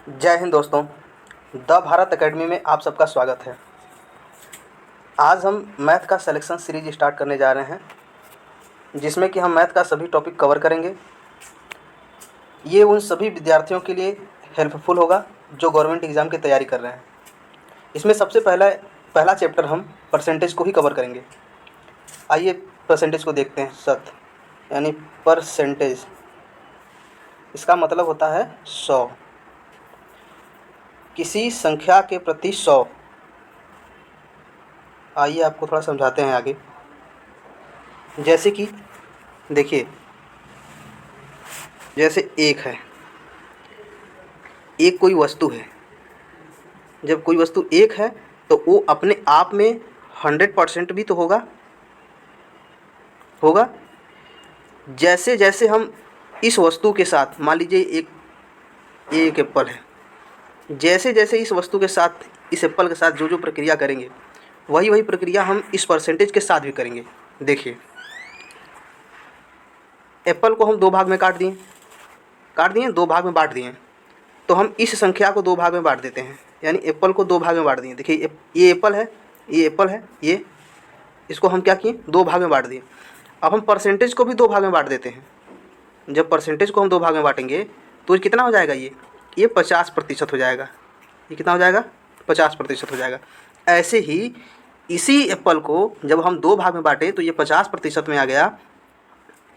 जय हिंद दोस्तों। The Bharat academy में आप सबका स्वागत है। आज हम मैथ का सिलेक्शन सीरीज स्टार्ट करने जा रहे हैं, जिसमें कि हम मैथ का सभी टॉपिक कवर करेंगे। ये उन सभी विद्यार्थियों के लिए हेल्पफुल होगा जो गवर्नमेंट एग्ज़ाम की तैयारी कर रहे हैं। इसमें सबसे पहला चैप्टर हम परसेंटेज को ही कवर करेंगे। आइए परसेंटेज को देखते हैं। शत यानी परसेंटेज, इसका मतलब होता है 100। किसी संख्या के प्रति 100। आइए आपको थोड़ा समझाते हैं आगे। जैसे कि देखिए, जैसे एक है, एक कोई वस्तु है। जब कोई वस्तु एक है तो वो अपने आप में 100% भी तो होगा। जैसे जैसे हम इस वस्तु के साथ, मान लीजिए एक एप्पल है, जैसे जैसे इस वस्तु के साथ, इस एप्पल के साथ जो जो प्रक्रिया करेंगे, वही प्रक्रिया हम इस परसेंटेज के साथ भी करेंगे। देखिए, एप्पल को हम 2 भाग में काट दिए, 2 भाग में बांट दिए। तो हम इस संख्या को 2 भाग में बांट देते हैं, यानी एप्पल को 2 भाग में बांट दिए। देखिए, ये एप्पल है, ये इसको हम क्या किए, 2 भाग में बांट दिए। अब हम परसेंटेज को भी 2 भाग में बांट देते हैं। जब परसेंटेज को हम 2 भाग में बांटेंगे तो कितना हो जाएगा, ये 50% हो जाएगा। ये कितना हो जाएगा, 50% हो जाएगा। ऐसे ही इसी एप्पल को जब हम 2 भाग में बांटे तो ये 50% में आ गया।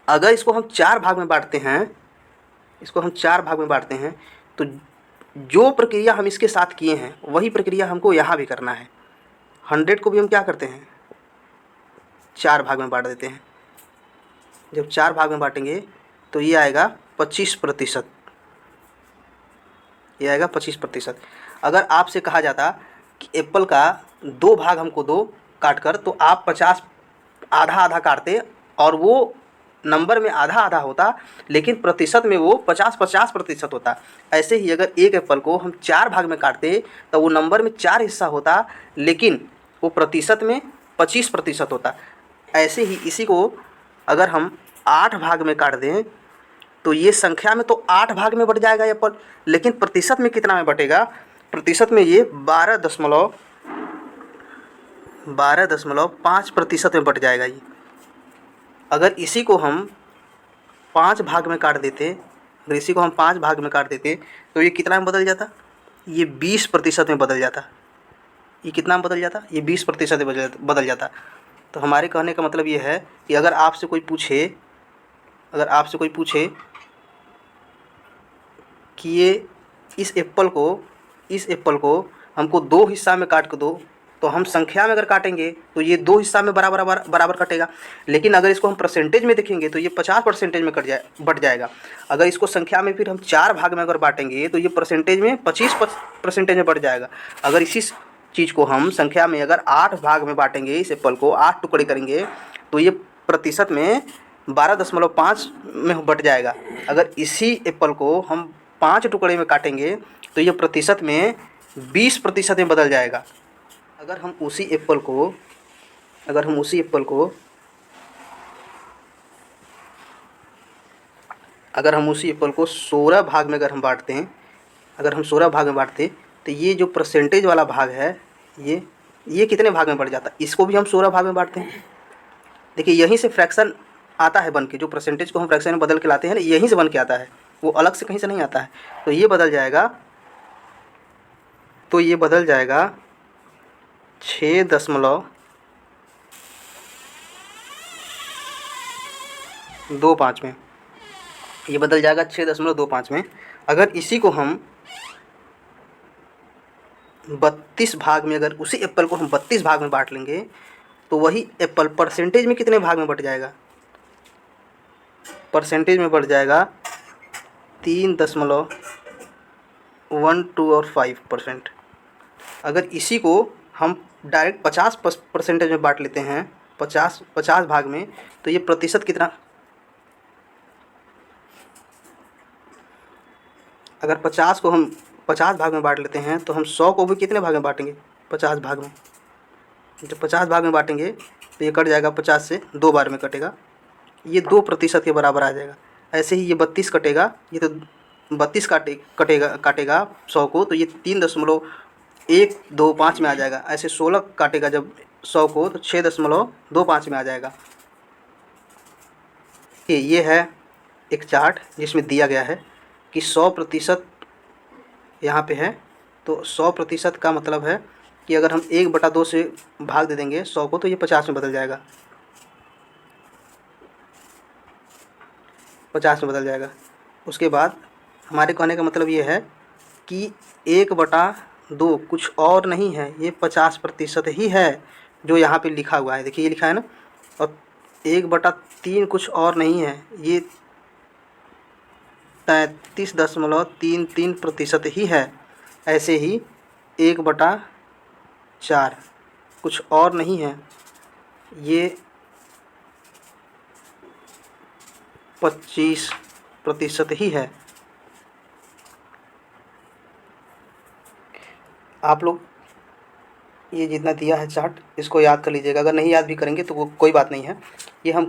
अगर इसको हम 4 भाग में बांटते हैं, तो जो प्रक्रिया हम इसके साथ किए हैं वही प्रक्रिया हमको यहाँ भी करना है। 100 को भी हम क्या करते हैं, 4 भाग में बांट देते हैं। जब 4 भाग में बांटेंगे तो ये आएगा 25%। ये आएगा 25%। अगर आपसे कहा जाता कि एप्पल का 2 भाग हमको दो काट कर, तो आप 50 आधा आधा काटते और वो नंबर में आधा आधा होता, लेकिन प्रतिशत में वो 50% होता। ऐसे ही अगर एक एप्पल को हम 4 भाग में काटते तो वो नंबर में 4 हिस्सा होता, लेकिन वो प्रतिशत में 25% होता। ऐसे ही इसी को अगर हम 8 भाग में काट दें तो ये संख्या में तो 8 भाग में बट जाएगा एप्पल, लेकिन प्रतिशत में कितना में बटेगा, प्रतिशत में ये 12.5% में बट जाएगा। ये अगर इसी को हम 5 भाग में काट देते, तो ये कितना में बदल जाता, ये 20% में बदल जाता। ये कितना में बदल जाता, ये 20% में बदल जाता। तो हमारे कहने का मतलब ये है कि अगर आपसे कोई पूछे कि ये इस एप्पल को हमको 2 हिस्सा में काट के दो, तो हम संख्या में अगर काटेंगे तो ये 2 हिस्सा में बराबर कटेगा। लेकिन अगर इसको हम परसेंटेज में देखेंगे तो ये 50% में बट जाएगा। अगर इसको संख्या में फिर हम 4 भाग में अगर बांटेंगे तो ये परसेंटेज में 25% में बढ़ जाएगा। अगर इसी चीज़ को हम संख्या में अगर 8 भाग में बांटेंगे, इस एप्पल को 8 टुकड़े करेंगे, तो ये प्रतिशत में 12.5 में बट जाएगा। अगर इसी एप्पल को हम 5 टुकड़े में काटेंगे तो ये प्रतिशत में 20% में बदल जाएगा। अगर हम उसी एप्पल को 16 भाग में अगर हम बांटते हैं, तो ये जो परसेंटेज वाला भाग है, ये कितने भाग में बढ़ जाता है, इसको भी हम 16 भाग में बांटते हैं। देखिए, यहीं से फ्रैक्शन आता है बन के, जो परसेंटेज को हम फ्रैक्शन में बदल के लाते हैं ना, यहीं से बन के आता है, वो अलग से कहीं से नहीं आता है। तो ये बदल जाएगा 6.25 में। ये बदल जाएगा 6.25 में। अगर इसी को हम 32 भाग में, अगर उसी एप्पल को हम 32 भाग में बांट लेंगे तो वही एप्पल परसेंटेज में कितने भाग में बट जाएगा, परसेंटेज में बढ़ जाएगा 3.12% अगर इसी को हम डायरेक्ट 50% में बांट लेते हैं, 50 भाग में, तो ये प्रतिशत कितना, अगर 50 को हम 50 भाग में बांट लेते हैं तो हम 100 को भी कितने भाग में बांटेंगे, 50 भाग में। जब 50 भाग में बांटेंगे तो ये कट जाएगा, 50 से 2 बार में कटेगा, ये 2% के बराबर आ जाएगा। ऐसे ही ये 32 कटेगा, ये तो 32 काटेगा 100 को, तो ये 3.125 में आ जाएगा। ऐसे 16 काटेगा जब 100 को, तो 6.25 में आ जाएगा। ये है एक चार्ट जिसमें दिया गया है कि 100% यहाँ पे है। तो 100% का मतलब है कि अगर हम 1/2 से भाग दे देंगे 100 को, तो ये 50 में बदल जाएगा, 50 में बदल जाएगा। उसके बाद हमारे कहने का मतलब ये है कि 1/2 कुछ और नहीं है, ये 50% ही है जो यहाँ पे लिखा हुआ है। देखिए ये लिखा है ना, और 1/3 कुछ और नहीं है, ये 33.33% ही है। ऐसे ही 1/4 कुछ और नहीं है, ये 25% ही है। आप लोग ये जितना दिया है चार्ट, इसको याद कर लीजिएगा। अगर नहीं याद भी करेंगे तो वो कोई बात नहीं है, ये हम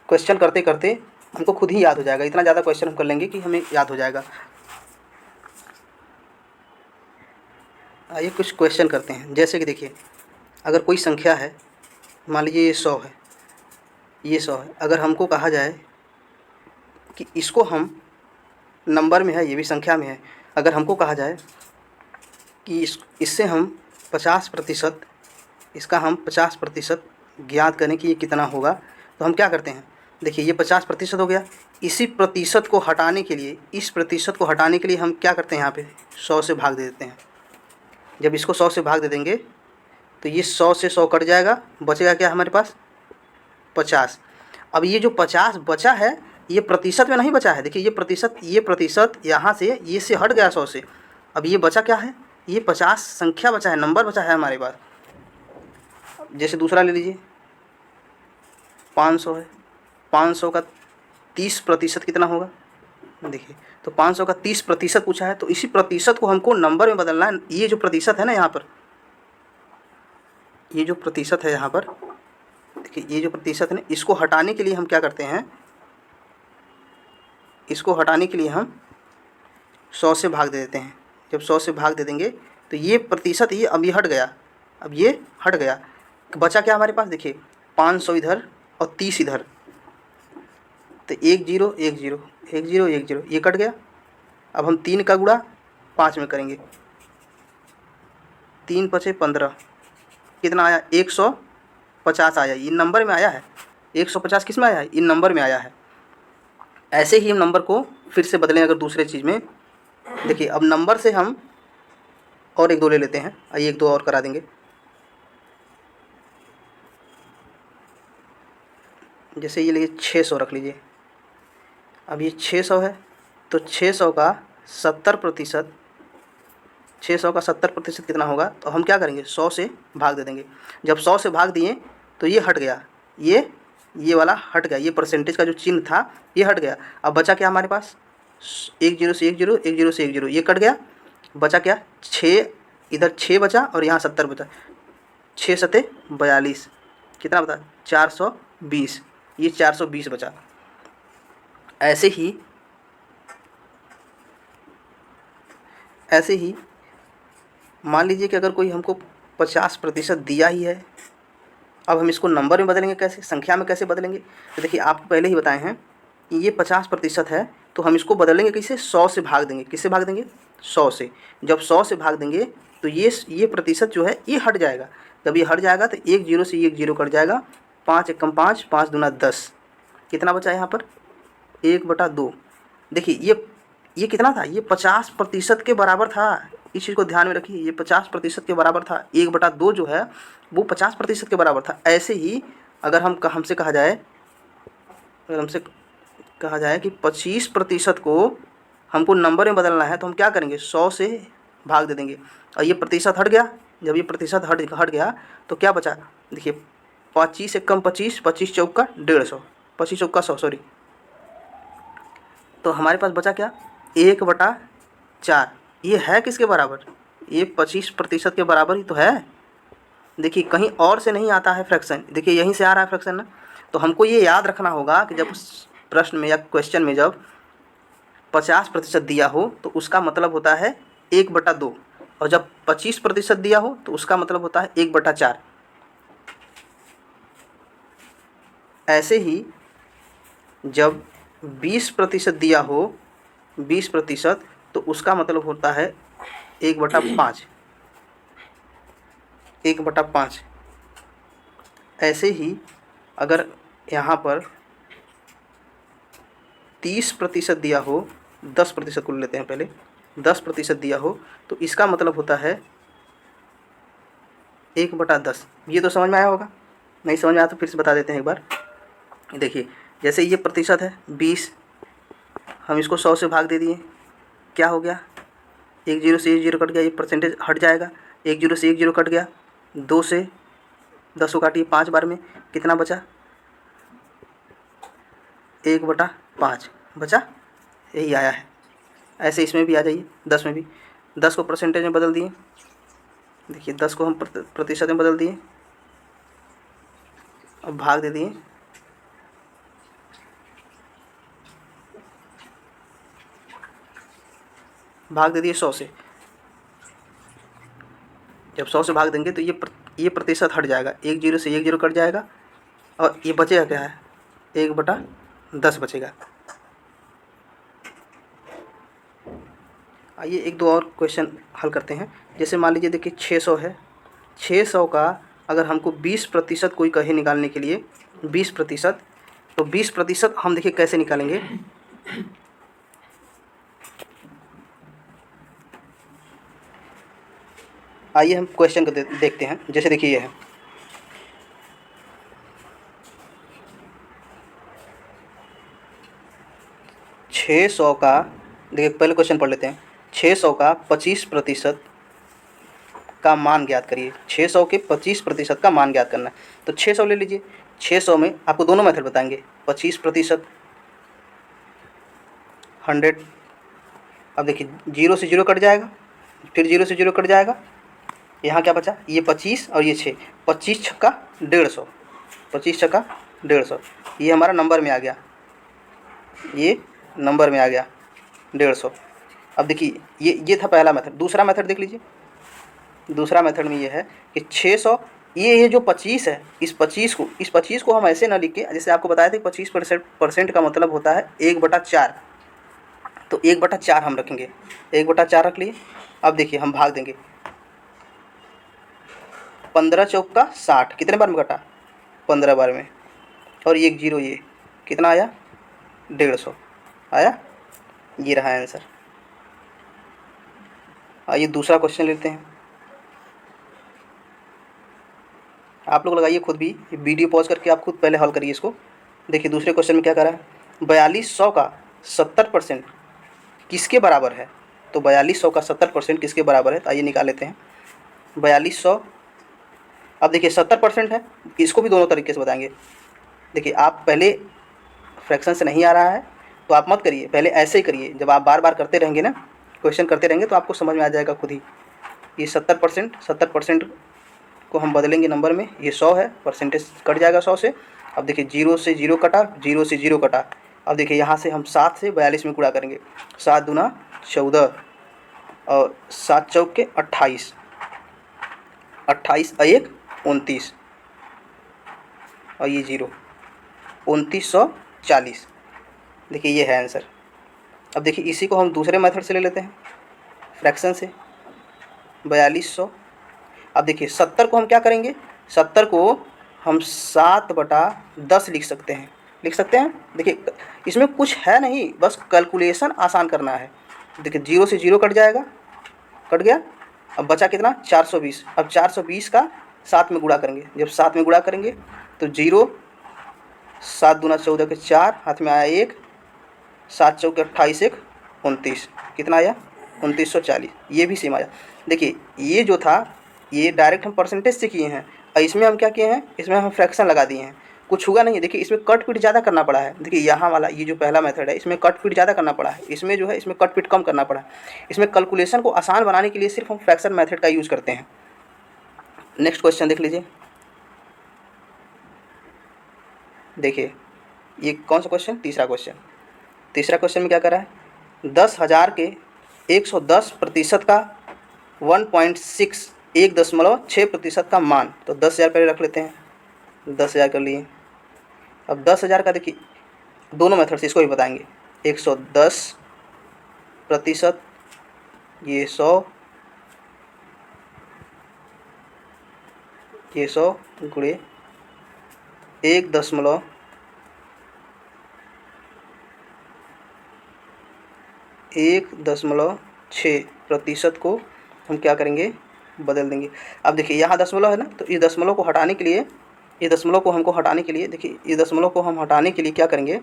क्वेश्चन करते करते हमको खुद ही याद हो जाएगा। इतना ज़्यादा क्वेश्चन हम कर लेंगे कि हमें याद हो जाएगा। आइए कुछ क्वेश्चन करते हैं। जैसे कि देखिए, अगर कोई संख्या है, मान लीजिए ये 100 है, ये 100 है। अगर हमको कहा जाए कि इसको हम, नंबर में है, ये भी संख्या में है, अगर हमको कहा जाए कि इससे हम 50%, इसका हम 50% ज्ञात करें कि ये कितना होगा, तो हम क्या करते हैं। देखिए ये 50% हो गया। इसी प्रतिशत को हटाने के लिए, इस प्रतिशत को हटाने के लिए हम क्या करते हैं, यहाँ पे 100 से भाग दे देते हैं। जब इसको 100 से भाग दे देंगे तो ये 100 से 100 कट जाएगा, बचेगा क्या हमारे पास, 50। अब ये जो 50 बचा है, ये प्रतिशत में नहीं बचा है। देखिए ये प्रतिशत यहाँ से, ये से हट गया 100 से। अब ये बचा क्या है, ये 50 संख्या बचा है, नंबर बचा है हमारे पास। जैसे दूसरा ले लीजिए, 500 है, 500 का 30% कितना होगा। देखिए तो 500 का 30% पूछा है, तो इसी प्रतिशत को हमको नंबर में बदलना है। ये जो प्रतिशत है ना यहाँ पर, ये जो प्रतिशत है यहाँ पर, देखिए ये जो प्रतिशत है ना, इसको हटाने के लिए हम क्या करते हैं, इसको हटाने के लिए हम 100 से भाग दे देते हैं। जब 100 से भाग दे देंगे तो ये प्रतिशत, ये अब ये हट गया, अब ये हट गया, बचा क्या हमारे पास। देखिए 500 इधर और 30 इधर, तो 1 0 1 0 1 0 1 0, ये कट गया। अब हम 3 का गुणा 5 में करेंगे, 3 पचे 15, कितना आया, 150 आया। इन नंबर में आया है, 150 किस में आया है, इन नंबर में आया है। ऐसे ही हम नंबर को फिर से बदलें अगर दूसरे चीज़ में। देखिए अब नंबर से हम और 1 2 ले लेते हैं, आइए 1 2 और करा देंगे। जैसे ये लीजिए 600 रख लीजिए। अब ये 600 है, तो 600 का 70%, 600 का 70% कितना होगा, तो हम क्या करेंगे, 100 से भाग दे देंगे। जब 100 से भाग दिए तो ये हट गया, ये वाला हट गया, ये परसेंटेज का जो चिन्ह था ये हट गया। अब बचा क्या हमारे पास, 1 0 से 1 0 1 0 से 1 0, ये कट गया। बचा क्या, 6, इधर 6 बचा और यहाँ 70 बचा, 6 सते 42, कितना बता, 420, ये 420 बचा। ऐसे ही मान लीजिए कि अगर कोई हमको 50% दिया ही है, अब हम इसको नंबर में बदलेंगे कैसे, संख्या में कैसे बदलेंगे। तो देखिए आपको पहले ही बताए हैं कि ये 50% है, तो हम इसको बदलेंगे कैसे, 100 से भाग देंगे। किससे भाग देंगे, 100 से। जब 100 से भाग देंगे तो ये प्रतिशत जो है ये हट जाएगा। जब ये हट जाएगा तो 1 0 से 1 0 कट जाएगा, 5 एकम 5, 5 दूना 10, कितना बचा यहाँ पर, 1/2। देखिए ये कितना था, ये 50% के बराबर था। इस चीज़ को ध्यान में रखिए, ये 50% के बराबर था। 1/2 जो है वो 50% के बराबर था। ऐसे ही अगर हमसे कहा जाए कि 25% को हमको नंबर में बदलना है, तो हम क्या करेंगे, 100 से भाग दे देंगे और ये प्रतिशत हट गया। जब ये प्रतिशत हट गया तो क्या बचा, देखिए 25 एकम 25, 25 चौका 150, 25 चौका 100, सॉरी। तो हमारे पास बचा क्या, 1/4। ये है किसके बराबर, ये 25% के बराबर ही तो है। देखिए कहीं और से नहीं आता है फ्रैक्शन, देखिए यहीं से आ रहा है फ्रैक्शन ना। तो हमको ये याद रखना होगा कि जब प्रश्न में या क्वेश्चन में जब 50% दिया हो तो उसका मतलब होता है 1/2, और जब 25% दिया हो तो उसका मतलब होता है 1/4। ऐसे ही जब 20% दिया हो, 20%, तो उसका मतलब होता है 1/5, 1/5। ऐसे ही अगर यहाँ पर 30% दिया हो, 10% को लेते हैं पहले, 10% दिया हो तो इसका मतलब होता है 1/10। ये तो समझ में आया होगा, नहीं समझ में आया तो फिर से बता देते हैं एक बार। देखिए जैसे ये प्रतिशत है 20, हम इसको 100 से भाग दे दिए, क्या हो गया, 1 जीरो से 1 जीरो कट गया, ये परसेंटेज हट जाएगा, 1 जीरो से 1 जीरो कट गया, 2 से 10 को काटिए 5 बार में, कितना बचा, 1/5 बचा, यही आया है। ऐसे इसमें भी आ जाइए, 10 में भी, 10 को परसेंटेज में बदल दिए, देखिए 10 को हम प्रतिशत में बदल दिए, अब भाग दे दिए, भाग दे दिए 100 से। जब 100 से भाग देंगे तो ये प्रतिशत हट जाएगा, 1 जीरो से 1 जीरो कट जाएगा, और ये बचेगा क्या है, 1/10 बचेगा। आइए एक दो और क्वेश्चन हल करते हैं। जैसे मान लीजिए देखिए 600 है, 600 का अगर हमको 20% कोई कहे निकालने के लिए, 20%, तो 20% हम देखिए कैसे निकालेंगे। आइए हम क्वेश्चन को देखते हैं। जैसे देखिए ये है, छः सौ का, देखिए पहले क्वेश्चन पढ़ लेते हैं। 600 का 25% का मान ज्ञात करिए। 600 के 25% का मान ज्ञात करना है, तो 600 ले लीजिए। 600 में आपको दोनों मेथड बताएंगे, 25%, 100। अब देखिए 0 से 0 कट जाएगा, फिर 0 से 0 कट जाएगा, यहाँ क्या बचा, ये 25 और ये 6, 25 छक्का 150, 25 छक्का 150, ये हमारा नंबर में आ गया, ये नंबर में आ गया 150। अब देखिए ये था पहला मेथड। दूसरा मेथड देख लीजिए। दूसरा मेथड में ये है कि 600, ये जो 25 है, इस 25 को हम ऐसे ना लिख के, जैसे आपको बताया था 25% का मतलब होता है 1/4, तो 1/4 हम रखेंगे, 1/4 रख लिए। अब देखिए हम भाग देंगे, 15 चौक का 60, कितने बार में कटा, 15 बार में, और 1 जीरो, ये कितना आया, 150 आया, ये रहा आंसर। आइए दूसरा क्वेश्चन लेते हैं। आप लोग लगाइए खुद भी, वीडियो पॉज करके आप खुद पहले हल करिए इसको। देखिए दूसरे क्वेश्चन में क्या करा है, 4200 का 70% किसके बराबर है, तो 4200 का 70% किसके बराबर है, तो आइए निकाल लेते हैं। 4200, अब देखिए 70% है, इसको भी दोनों तरीके से बताएंगे। देखिए आप पहले फ्रैक्शन से नहीं आ रहा है तो आप मत करिए, पहले ऐसे ही करिए। जब आप बार बार करते रहेंगे ना, क्वेश्चन करते रहेंगे, तो आपको समझ में आ जाएगा खुद ही। ये 70% को हम बदलेंगे नंबर में, ये 100 है, परसेंटेज कट जाएगा 100 से। अब देखिए 0 से 0 कटा, 0 से 0 कटा। अब देखिए यहाँ से हम 7 से 42 में गुणा करेंगे, 7 दूना 14, और 7 चौक के 28, 28 1 29, और ये 0, 2940। देखिए ये है आंसर। अब देखिए इसी को हम दूसरे मेथड से ले लेते हैं, फ्रैक्शन से, 4200। अब देखिए 70 को हम क्या करेंगे, 70 को हम 7/10 लिख सकते हैं, लिख सकते हैं। देखिए इसमें कुछ है नहीं, बस कैलकुलेशन आसान करना है। देखिए 0 से 0 कट जाएगा, कट गया, अब बचा कितना, 420। अब 420 का 7 में गुणा करेंगे, जब 7 में गुणा करेंगे तो 0, 7 दूना 14 के 4, हाथ में आया 1, 7 चौके 28 1 29, कितना आया, 2940। ये भी सेम आया। देखिए ये जो था, ये डायरेक्ट हम परसेंटेज से किए हैं, और इसमें हम क्या किए हैं, इसमें हम फ्रैक्शन लगा दिए हैं, कुछ हुआ नहीं। देखिए इसमें कट पीट ज़्यादा करना पड़ा है। देखिए यहाँ वाला ये जो पहला मेथड है, इसमें कट पीट ज़्यादा करना पड़ा है, इसमें जो है इसमें कट पीट कम करना पड़ा है। इसमें कैलकुलेशन को आसान बनाने के लिए सिर्फ हम फ्रैक्शन मेथड का यूज़ करते हैं। नेक्स्ट क्वेश्चन देख लीजिए। देखिए ये कौन सा क्वेश्चन, तीसरा क्वेश्चन। तीसरा क्वेश्चन में क्या कर रहा है, 10,000 के 110% का 1.6 1.6% का मान, तो 10,000 पहले रख लेते हैं, 10,000 कर लिए। अब 10,000 का देखिए दोनों मेथड से इसको भी बताएंगे। 110%, ये 100, ये 100 गुणे 1.6% को हम क्या करेंगे, बदल देंगे। अब देखिए यहाँ दशमलव है ना, तो इस दशमलव को हटाने के लिए, ये दशमलव को हमको हटाने के लिए, देखिए ये दशमलव को हम हटाने के लिए क्या करेंगे,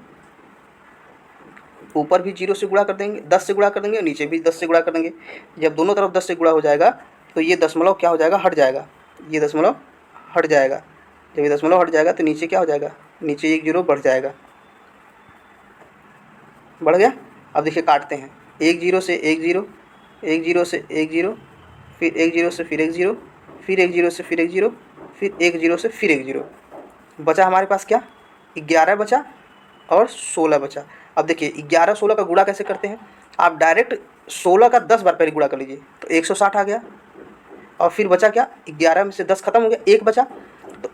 ऊपर भी 0 से गुणा कर देंगे, 10 से गुणा कर देंगे, नीचे भी 10 से गुणा कर देंगे। जब दोनों तरफ 10 से गुणा हो जाएगा तो ये दशमलव क्या हो जाएगा, हट जाएगा, ये दशमलव हट जाएगा। जब ये दशमलव हट जाएगा तो नीचे क्या हो जाएगा, नीचे 1 0 बढ़ जाएगा, बढ़ गया। अब देखिए काटते हैं, 1 0 से 1 0, 1 0 से 1 0, फिर 1 0 से फिर 1 0, फिर 1 0 से फिर 1 0, फिर 1 0 से फिर 1 0, बचा हमारे पास क्या, 11 बचा और 16 बचा। अब देखिए 11 16 का गुणा कैसे करते हैं, आप डायरेक्ट 16 का 10 बार पहले गुणा कर लीजिए, तो 160 आ गया। और फिर बचा क्या, 11 में से 10 खत्म हो गया, 1 बचा, तो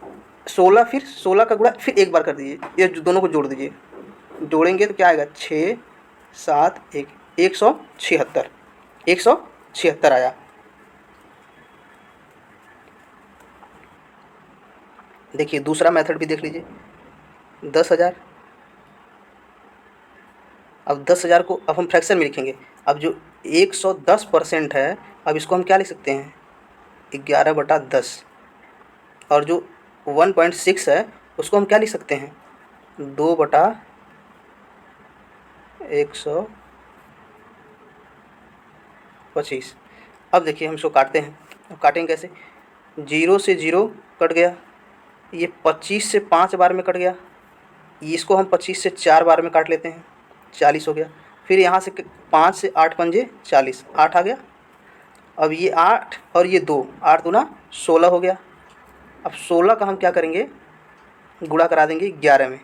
16, फिर 16 का गुणा फिर एक बार कर दीजिए, ये दोनों को जोड़ दीजिए, जोड़ेंगे तो क्या आएगा, 6 7 1 176, 176 आया। देखिए दूसरा मेथड भी देख लीजिए, 10,000। अब 10,000 को अब हम फ्रैक्शन में लिखेंगे। अब जो 110% है, अब इसको हम क्या लिख सकते हैं, 11/10, और जो 1.6 है उसको हम क्या लिख सकते हैं, 2/125। अब देखिए हम इसको काटते हैं, अब काटेंगे कैसे, 0 से 0 कट गया, ये 25 से 5 बार में कट गया, इसको हम 25 से 4 बार में काट लेते हैं, 40 हो गया। फिर यहाँ से 5 से 8 पंजे 40, 8 आ गया। अब ये 8 और ये 2, 8 दूना 16 हो गया। अब 16 का हम क्या करेंगे, गुणा करा देंगे 11 में,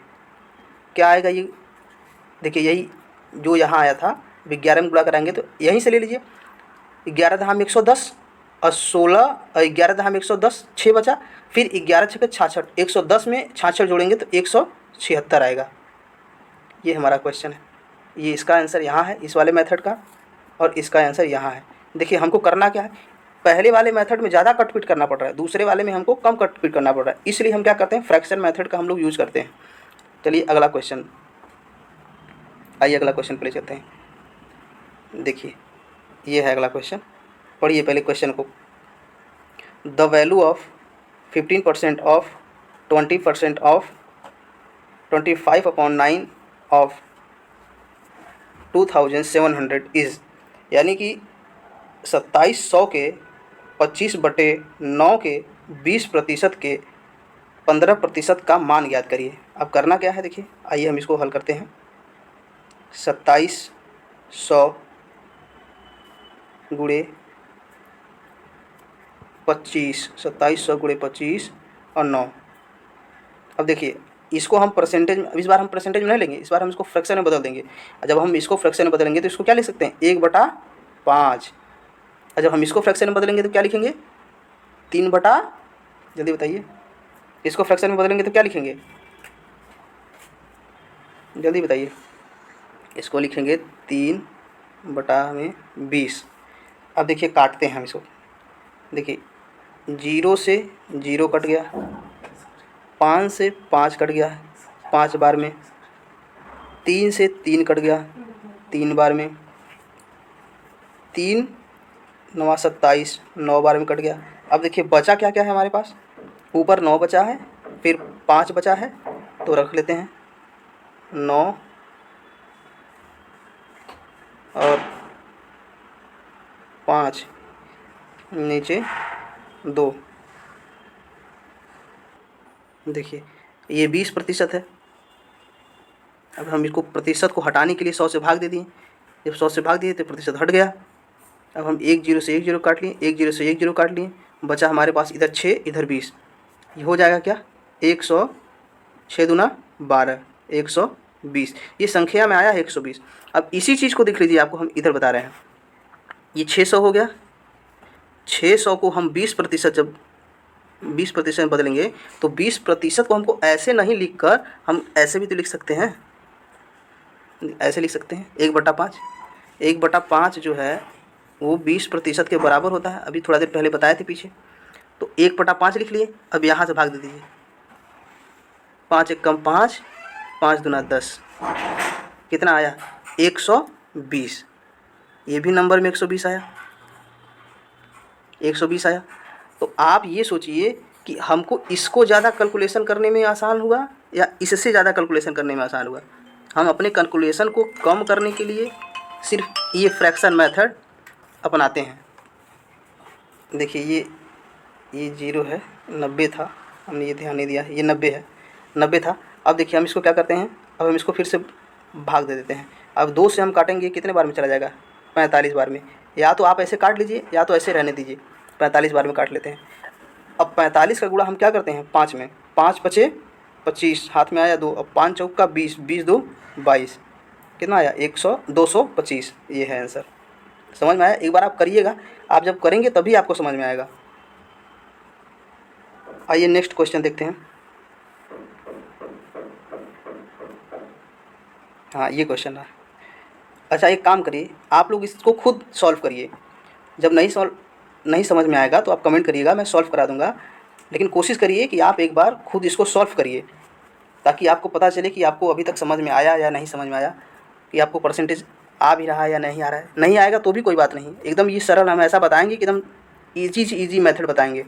क्या आएगा, ये देखिए यही जो यहाँ आया था, 11 में गुणा कराएंगे तो यहीं से ले लीजिए, 11 दहाम 110 और 16, 11 दहाम 110, 6 बचा, फिर 11 छक्के 66, 110 में 66 जोड़ेंगे तो 176 आएगा। ये हमारा क्वेश्चन है, ये इसका आंसर यहाँ है इस वाले मेथड का, और इसका आंसर यहाँ है। देखिए हमको करना क्या है, पहले वाले मेथड में ज़्यादा कटपीट करना पड़ रहा है, दूसरे वाले में हमको कम कटपीट करना पड़ रहा है, इसलिए हम क्या करते हैं, फ्रैक्शन मेथड का हम लोग यूज़ करते हैं। चलिए अगला क्वेश्चन, आइए अगला क्वेश्चन पे ले चलते हैं। देखिए ये है अगला क्वेश्चन, पढ़िए पहले क्वेश्चन को। The value of 15% of 20% of 25/9 of 2700 is, यानी कि 2700 के 25/9 के 20% के 15% का मान ज्ञात करिए। अब करना क्या है, देखिए आइए हम इसको हल करते हैं। 2700 गुणे 25, 2700 गुणे 25 और 9। अब देखिए इसको हम परसेंटेज में, इस बार हम परसेंटेज में नहीं लेंगे, इस बार हम इसको फ्रैक्शन में बदल देंगे। जब हम इसको फ्रैक्शन में बदलेंगे तो इसको क्या लिख सकते हैं, 1/5। और जब हम इसको फ्रैक्शन में बदलेंगे तो क्या लिखेंगे, 3 बटा, जल्दी बताइए, इसको फ्रैक्शन में बदलेंगे तो क्या लिखेंगे, जल्दी बताइए, इसको लिखेंगे 3/20। अब देखिए काटते हैं हम इसको, देखिए 0 से 0 कट गया, 5 से 5 कट गया 5 बार में, 3 से 3 कट गया 3 बार में, 3 9 27 9 बार में कट गया। अब देखिए बचा क्या क्या है हमारे पास, ऊपर 9 बचा है, फिर 5 बचा है, तो रख लेते हैं 9 और 5, नीचे 2। देखिए ये 20% है। अब हम इसको प्रतिशत को हटाने के लिए 100 से भाग दे दिए, जब 100 से भाग दिए तो प्रतिशत हट गया। अब हम 1 0 से 1 0 काट लिए, 1 0 से 1 0 काट लिए, बचा हमारे पास इधर 6 इधर 20, ये हो जाएगा क्या, 100, 6 दूना 12, 120, ये संख्या में आया है 120। अब इसी चीज़ को देख लीजिए, आपको हम इधर बता रहे हैं, ये 600 हो गया। 600 को हम 20% जब 20% में बदलेंगे तो 20% को हमको ऐसे नहीं लिख कर हम ऐसे भी तो लिख सकते हैं, ऐसे लिख सकते हैं 1/5। 1/5 जो है वो 20% के बराबर होता है, अभी थोड़ा देर पहले बताए थे पीछे। तो 1/5 लिख लिए। अब यहाँ से भाग दे दीजिए, 5 एक कम 5, 5 दूना 10, कितना आया 120। ये भी नंबर में 120 आया, 120 आया। तो आप ये सोचिए कि हमको इसको ज़्यादा कैलकुलेशन करने में आसान हुआ या इससे ज़्यादा कैलकुलेशन करने में आसान हुआ। हम अपने कैलकुलेशन को कम करने के लिए सिर्फ ये फ्रैक्शन मेथड अपनाते हैं। देखिए ये 0 है, 90 था, हमने ये ध्यान नहीं दिया, ये 90 है, 90 था। अब देखिए हम इसको क्या करते हैं, अब हम इसको फिर से भाग दे देते हैं। अब 2 से हम काटेंगे, कितने बार में चला जाएगा, 45 बार में। या तो आप ऐसे काट लीजिए या तो ऐसे रहने दीजिए, 45 बार में काट लेते हैं। अब 45 का गुणा हम क्या करते हैं 5 में, 5 पचे 25, हाथ में आया 2, अब 5 चौका 20, 20 2 22, कितना आया 225। ये है आंसर। समझ में आया? एक बार आप करिएगा, आप जब करेंगे तभी आपको समझ में आएगा। आइए नेक्स्ट क्वेश्चन देखते हैं। हाँ ये क्वेश्चन है। अच्छा एक काम करिए, आप लोग इसको खुद सॉल्व करिए। जब नहीं समझ में आएगा तो आप कमेंट करिएगा, मैं सॉल्व करा दूंगा। लेकिन कोशिश करिए कि आप एक बार खुद इसको सॉल्व करिए, ताकि आपको पता चले कि आपको अभी तक समझ में आया या नहीं समझ में आया, कि आपको परसेंटेज आ भी रहा है या नहीं आ रहा है। नहीं आएगा तो भी कोई बात नहीं, एकदम ये सरल हम ऐसा बताएंगे कि एकदम ईजी मेथड बताएंगे।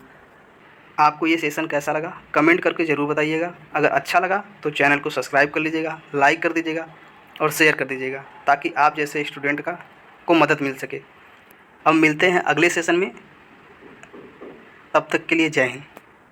आपको ये सेशन कैसा लगा कमेंट करके ज़रूर बताइएगा। अगर अच्छा लगा तो चैनल को सब्सक्राइब कर लीजिएगा, लाइक कर दीजिएगा और शेयर कर दीजिएगा, ताकि आप जैसे स्टूडेंट को मदद मिल सके। अब मिलते हैं अगले सेशन में, तब तक के लिए जय हिंद।